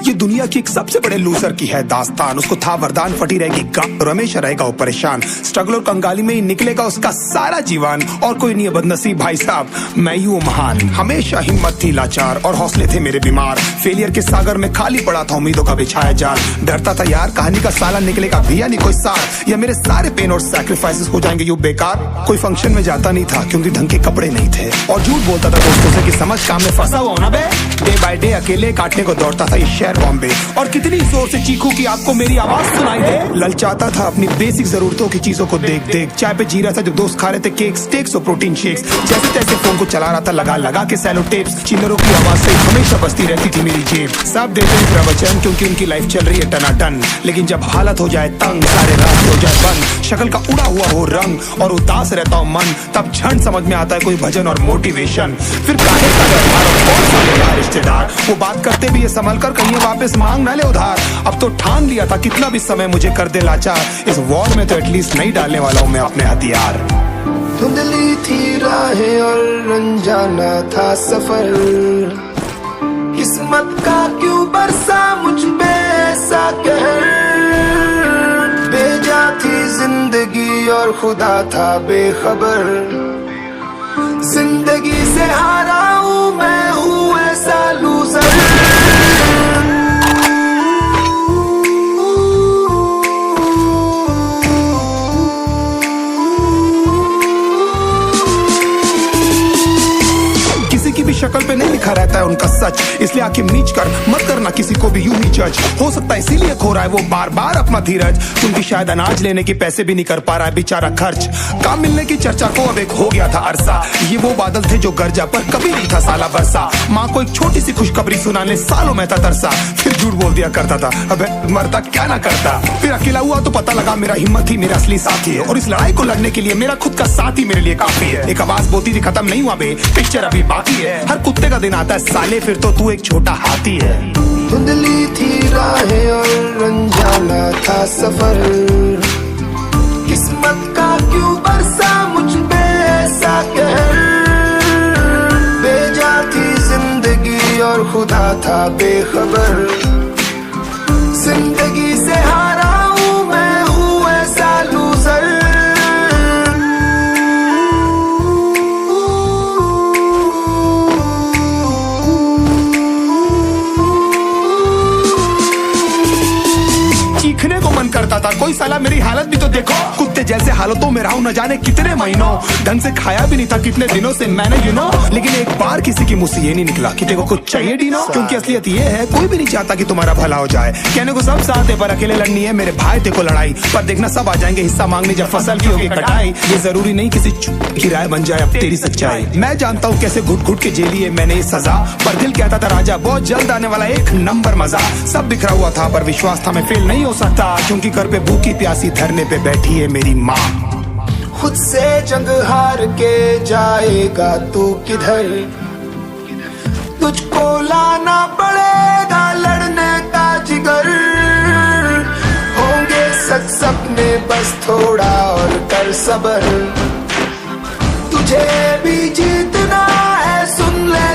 ये दुनिया की एक सबसे बड़े लूजर की है दास्तान। उसको था वरदान, फटी रहेगी गांड और हमेशा रहेगा वो परेशान। स्ट्रगल और कंगाली में ही निकलेगा उसका सारा जीवन। और कोई नहीं है बदनसीब भाई साहब, मैं ही हूँ महान। हमेशा हिम्मत थी लाचार और हौसले थे मेरे बीमार। फेलियर के सागर में खाली पड़ा था उम्मीदों का बिछाया जाल। डरता था यार कहानी का साला निकलेगा भी या नहीं कोई सार, या मेरे सारे पेन और सैक्रिफाइसेस हो जाएंगे यूं बेकार। कोई फंक्शन में जाता नहीं था क्योंकि ढंग के कपड़े नहीं थे, और झूठ बोलता था दोस्तों से कि समझ काम में फंसा हुआ ना बे। डे बाय डे अकेले काटने को दौड़ता था ये शहर बॉम्बे, और कितनी जोर से चीखूं कि आपको मेरी आवाज सुनाई दे। ललचाता था अपनी बेसिक जरूरतों की चीजों को देख देख। चाय पे जी रहा था जब दोस्त खा रहे थे केक, स्टेक्स और प्रोटीन शेक्स। जैसे तैसे फोन को चला रहा था लगा लगा के सैलो टेप्स। चिल्लरों की आवाज से हमेशा बजती रहती थी मेरी जेब। सब देते थे प्रवचन क्योंकि उनकी लाइफ चल रही है टनाटन, लेकिन जब हालत हो जाए तंग, सारे रास्ते हो जाए बंद, शक्ल का उड़ा हुआ हो रंग और उदास रहता हो मन, तब क्षण समझ में आता है कोई भजन और मोटिवेशन। फिर काहे का व्यवहार और कौन सा लेगा रिश्तेदार, वो बात करते भी ये संभल कर कहीं वापस मांग न ले उधार। अब तो ठान लिया था कितना भी समय मुझे कर दे लाचार, इस वॉर में तो एटलीस्ट नहीं डालने वाला हूँ मैं अपने हथियार। धुंधली थी राहें और अनजाना था सफर, किस्मत का क्यों बरसा मुझ पे ऐसा कहर। बेजा थी जिंदगी और खुदा था बेखबर, जिंदगी से हारा हूँ मैं हूँ ऐसा लूजर। शक्ल पे नहीं लिखा रहता है उनका सच, इसलिए आंखें मीच कर मत करना किसी को भी यूं ही जज। हो सकता है इसीलिए खो रहा है वो बार बार अपना धीरज, क्योंकि शायद अनाज लेने के पैसे भी नहीं कर पा रहा है बेचारा खर्च। काम मिलने की चर्चा को अब एक हो गया था अरसा, ये वो बादल थे जो गरजा पर कभी नहीं था साला बरसा। माँ को एक छोटी सी खुशखबरी सुनाने सालों में था तरसा, फिर झूठ बोल दिया करता था अबे मरता क्या ना करता। फिर अकेला हुआ तो पता लगा मेरा हिम्मत ही मेरा असली साथी है, और इस लड़ाई को लड़ने के लिए मेरा खुद का साथ ही मेरे लिए काफी है। एक आवाज बोलती थी खत्म नहीं हुआ बे, पिक्चर अभी बाकी है। हर कुत्ते का दिन आता है साले, फिर तो तू एक छोटा हाथी है। धुंधली थी राहें और अनजाना था सफर, किस्मत का क्यों बरसा मुझ पे ऐसा कहर। बेजा थी जिंदगी और खुदा था बेखबर, जिंदगी से हारा हूँ मैं हूँ ऐसा लूजर। चीखने को मन करता था, कोई साला मेरी हालत भी तो देखो। कुत्ते जैसे हालतों में रहा हूं न जाने कितने महीनों, ढंग से खाया भी नहीं था कितने दिनों से मैंने लेकिन एक बार किसी की मुंह से ये नहीं निकला कि तेरे को कुछ चाहिए डीनो। क्योंकि असलियत ये है कोई भी नहीं चाहता कि तुम्हारा भला हो जाए। कहने को सब साथ है पर अकेले लड़नी है मेरे भाई तेरे को लड़ाई, पर देखना सब आ जाएंगे हिस्सा मांगने जब फसल की होगी कटाई। ये जरूरी नहीं किसी की राय बन जाए अब तेरी सच्चाई। मैं जानता हूँ कैसे घुट घुट के झेली है मैंने ये सजा, पर दिल कहता था राजा बहुत जल्द आने वाला एक नंबर मजा। सब बिखरा हुआ था पर विश्वास था मैं फेल नहीं हो सकता, क्योंकि घर पे भूखी प्यासी धरने पे बैठी है मेरी माँ। खुद से जंग हार के जाएगा तू किधर, तुझको लाना पड़ेगा लड़ने का जिगर। होंगे सच सपने बस थोड़ा और कर सबर, तुझे भी जीतना है सुन ले